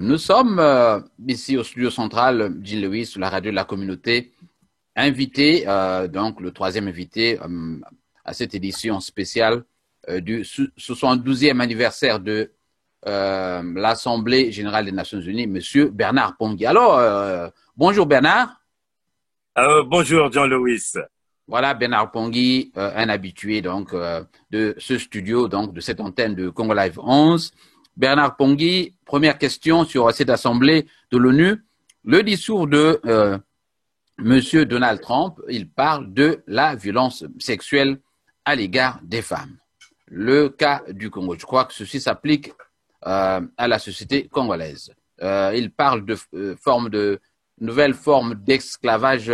Nous sommes ici au studio central Jean Lewis, sur la radio de la communauté, invité, donc le troisième invité à cette édition spéciale du 72e anniversaire de l'Assemblée générale des Nations Unies, Monsieur Bernard Pongui. Alors, bonjour Bernard. Bonjour Jean Lewis. Voilà Bernard Pongui, un habitué donc de ce studio, donc de cette antenne de Congo Live 11. Bernard Pongui, première question sur cette assemblée de l'ONU. Le discours de Monsieur Donald Trump, il parle de la violence sexuelle à l'égard des femmes. Le cas du Congo, je crois que ceci s'applique à la société congolaise. Il parle de nouvelles formes d'esclavage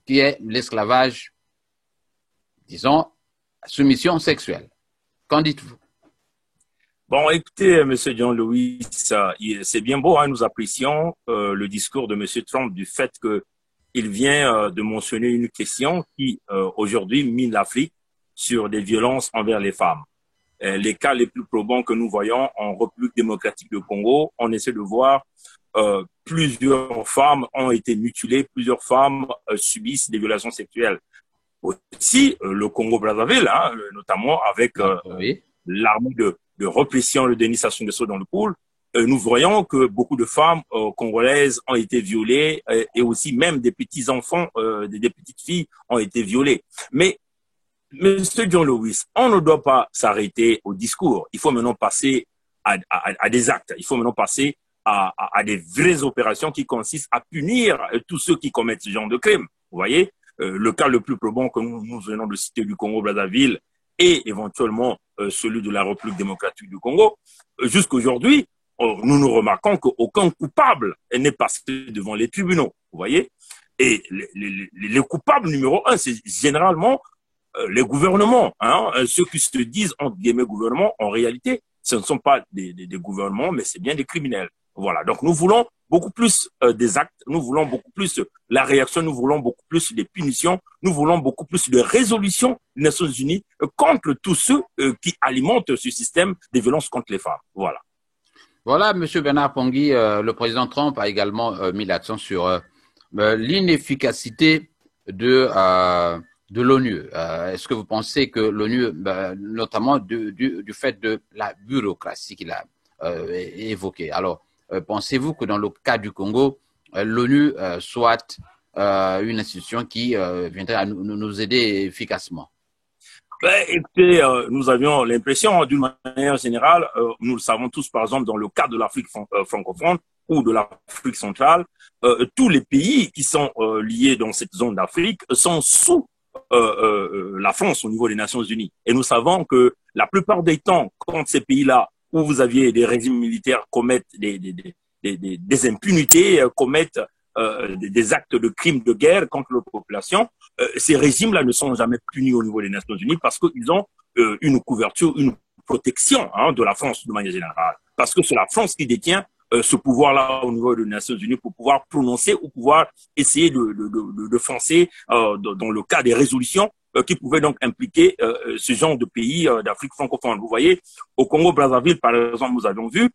qui est l'esclavage, disons, soumission sexuelle. Qu'en dites-vous? Bon, écoutez, Monsieur John Lewis, c'est bien beau, hein, nous apprécions le discours de Monsieur Trump du fait qu'il vient de mentionner une question qui, aujourd'hui, mine l'Afrique sur des violences envers les femmes. Les cas les plus probants que nous voyons en République démocratique du Congo, on essaie de voir plusieurs femmes ont été mutilées, plusieurs femmes subissent des violations sexuelles. Aussi, le Congo-Brazzaville, hein, notamment avec l'armée de répression, le Denis Sassou Nguesso dans le pool, nous voyons que beaucoup de femmes congolaises ont été violées et aussi même des petits-enfants, des petites filles ont été violées. Mais, Monsieur John Lewis, on ne doit pas s'arrêter au discours. Il faut maintenant passer à des actes. Il faut maintenant passer à des vraies opérations qui consistent à punir tous ceux qui commettent ce genre de crimes. Vous voyez, le cas le plus probant que nous venons de citer du Congo-Brazzaville et éventuellement celui de la République démocratique du Congo, jusqu'aujourd'hui, nous ne remarquons qu'aucun coupable n'est passé devant les tribunaux. Vous voyez, et les coupables numéro un, c'est généralement les gouvernements, hein, ceux qui se disent entre guillemets gouvernements, en réalité, ce ne sont pas des gouvernements, mais c'est bien des criminels. Voilà, donc nous voulons beaucoup plus des actes, nous voulons beaucoup plus la réaction, nous voulons beaucoup plus des punitions, nous voulons beaucoup plus de résolutions des Nations Unies contre tous ceux qui alimentent ce système de violence contre les femmes. Voilà. Voilà, Monsieur Bernard Pongui, le président Trump a également mis l'accent sur l'inefficacité de l'ONU. Est-ce que vous pensez que l'ONU, notamment du fait de la bureaucratie qu'il a évoquée, alors pensez-vous que dans le cas du Congo, l'ONU soit une institution qui viendrait à nous aider efficacement? Écoutez, nous avions l'impression, d'une manière générale, nous le savons tous, par exemple, dans le cas de l'Afrique francophone ou de l'Afrique centrale, tous les pays qui sont liés dans cette zone d'Afrique sont sous la France au niveau des Nations Unies. Et nous savons que la plupart des temps, quand ces pays-là, où vous aviez des régimes militaires commettent des impunités, commettent des actes de crimes de guerre contre la population, ces régimes-là ne sont jamais punis au niveau des Nations Unies parce qu'ils ont une couverture, une protection, hein, de la France de manière générale. Parce que c'est la France qui détient ce pouvoir-là au niveau des Nations Unies pour pouvoir prononcer ou pouvoir essayer de foncer dans le cas des résolutions qui pouvaient donc impliquer ce genre de pays d'Afrique francophone. Vous voyez, au Congo-Brazzaville, par exemple, nous avons vu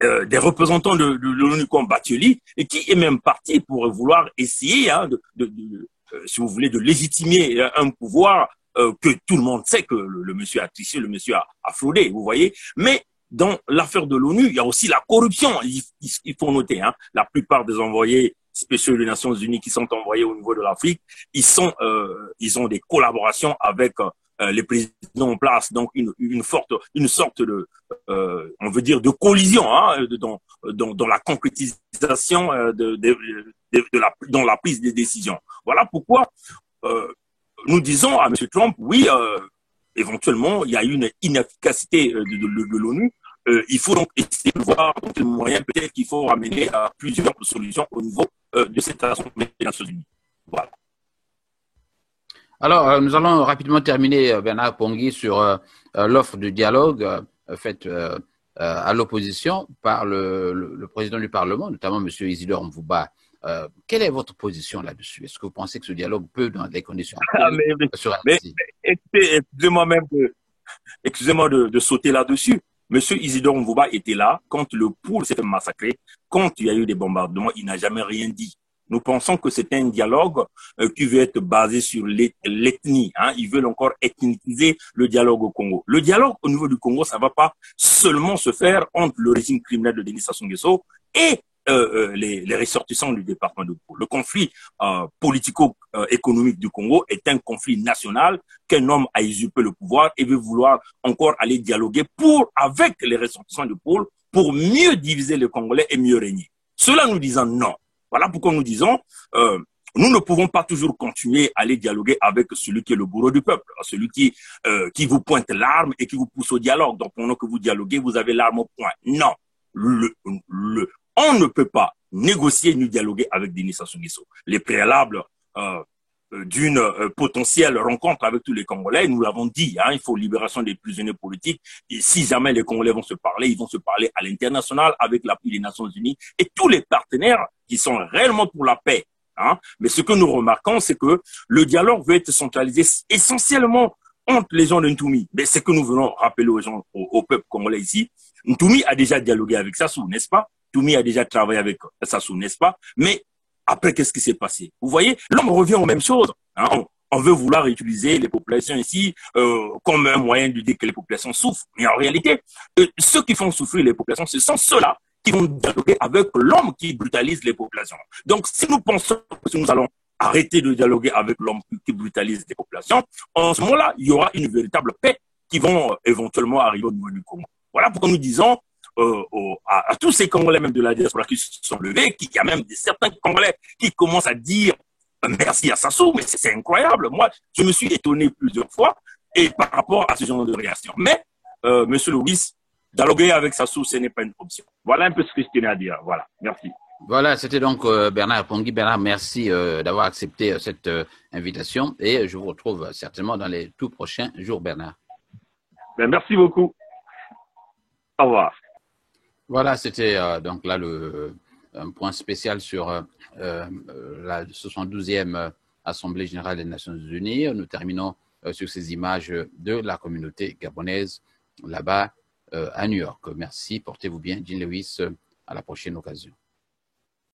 des représentants de l'ONU comme Batioli, et qui est même parti pour vouloir essayer, hein, si vous voulez, de légitimer un pouvoir que tout le monde sait que le monsieur a triché, le monsieur a fraudé, vous voyez. Mais dans l'affaire de l'ONU, il y a aussi la corruption. Il faut noter, hein, la plupart des envoyés spéciaux des Nations Unies qui sont envoyés au niveau de l'Afrique, ils ont des collaborations avec les présidents en place, donc une sorte de, on veut dire, de collision, hein, dans la concrétisation dans la prise des décisions. Voilà pourquoi nous disons à M. Trump, oui, éventuellement, il y a une inefficacité de l'ONU. Il faut donc essayer de voir quel moyen peut-être qu'il faut ramener à plusieurs solutions au niveau de cette Assemblée des Nations Unies. Voilà. Alors, nous allons rapidement terminer, Bernard Pongui, sur l'offre de dialogue faite à l'opposition par le président du Parlement, notamment M. Isidore Mvouba. Quelle est votre position là-dessus? Est-ce que vous pensez que ce dialogue peut, dans des conditions excusez-moi de sauter là-dessus. Monsieur Isidore Mvuba était là quand le pôle s'est fait massacrer, quand il y a eu des bombardements, il n'a jamais rien dit. Nous pensons que c'est un dialogue qui veut être basé sur l'ethnie. Hein. Ils veulent encore ethniciser le dialogue au Congo. Le dialogue au niveau du Congo, ça ne va pas seulement se faire entre le régime criminel de Denis Sassou Nguesso et les ressortissants du département de Pôle. Le conflit politico-économique du Congo est un conflit national qu'un homme a usurpé le pouvoir et veut vouloir encore aller dialoguer avec les ressortissants du Pôle pour mieux diviser les Congolais et mieux régner. Cela nous disant non. Voilà pourquoi nous disons, nous ne pouvons pas toujours continuer à aller dialoguer avec celui qui est le bourreau du peuple, celui qui vous pointe l'arme et qui vous pousse au dialogue. Donc, pendant que vous dialoguez, vous avez l'arme au poing. Non. On ne peut pas négocier ni dialoguer avec Denis Sassou Nguesso. Les préalables d'une potentielle rencontre avec tous les Congolais, nous l'avons dit, hein, il faut libération des prisonniers politiques. Et si jamais les Congolais vont se parler, ils vont se parler à l'international avec l'appui des Nations Unies et tous les partenaires qui sont réellement pour la paix. Hein. Mais ce que nous remarquons, c'est que le dialogue veut être centralisé essentiellement entre les gens de Ntoumi. Mais c'est que nous venons rappeler aux gens, au peuple congolais ici. Ntoumi a déjà dialogué avec Sassou, n'est-ce pas? Ntoumi a déjà travaillé avec Sassou, n'est-ce pas? Mais après, qu'est-ce qui s'est passé? Vous voyez, l'homme revient aux mêmes choses. Hein. On veut vouloir utiliser les populations ici comme un moyen de dire que les populations souffrent. Mais en réalité, ceux qui font souffrir les populations, ce sont ceux-là qui vont dialoguer avec l'homme qui brutalise les populations. Donc, si nous pensons que nous allons arrêter de dialoguer avec l'homme qui brutalise les populations, en ce moment-là, il y aura une véritable paix qui vont éventuellement arriver au niveau du Congo. Voilà pourquoi nous disons à tous ces Congolais, même de la diaspora, qui se sont levés, qu'il y a même certains Congolais qui commencent à dire merci à Sassou, mais c'est incroyable. Moi, je me suis étonné plusieurs fois et par rapport à ce genre de réaction. Mais, Monsieur Louis, dialoguer avec Sassou, ce n'est pas une option. Voilà un peu ce que je tenais à dire. Voilà, merci. Voilà, c'était donc Bernard Pongui. Bernard, merci d'avoir accepté cette invitation et je vous retrouve certainement dans les tout prochains jours, Bernard. Ben, merci beaucoup. Au revoir. Voilà, c'était donc là un point spécial sur la 72e Assemblée générale des Nations Unies. Nous terminons sur ces images de la communauté gabonaise là-bas à New York. Merci, portez-vous bien. Jean Lewis, à la prochaine occasion.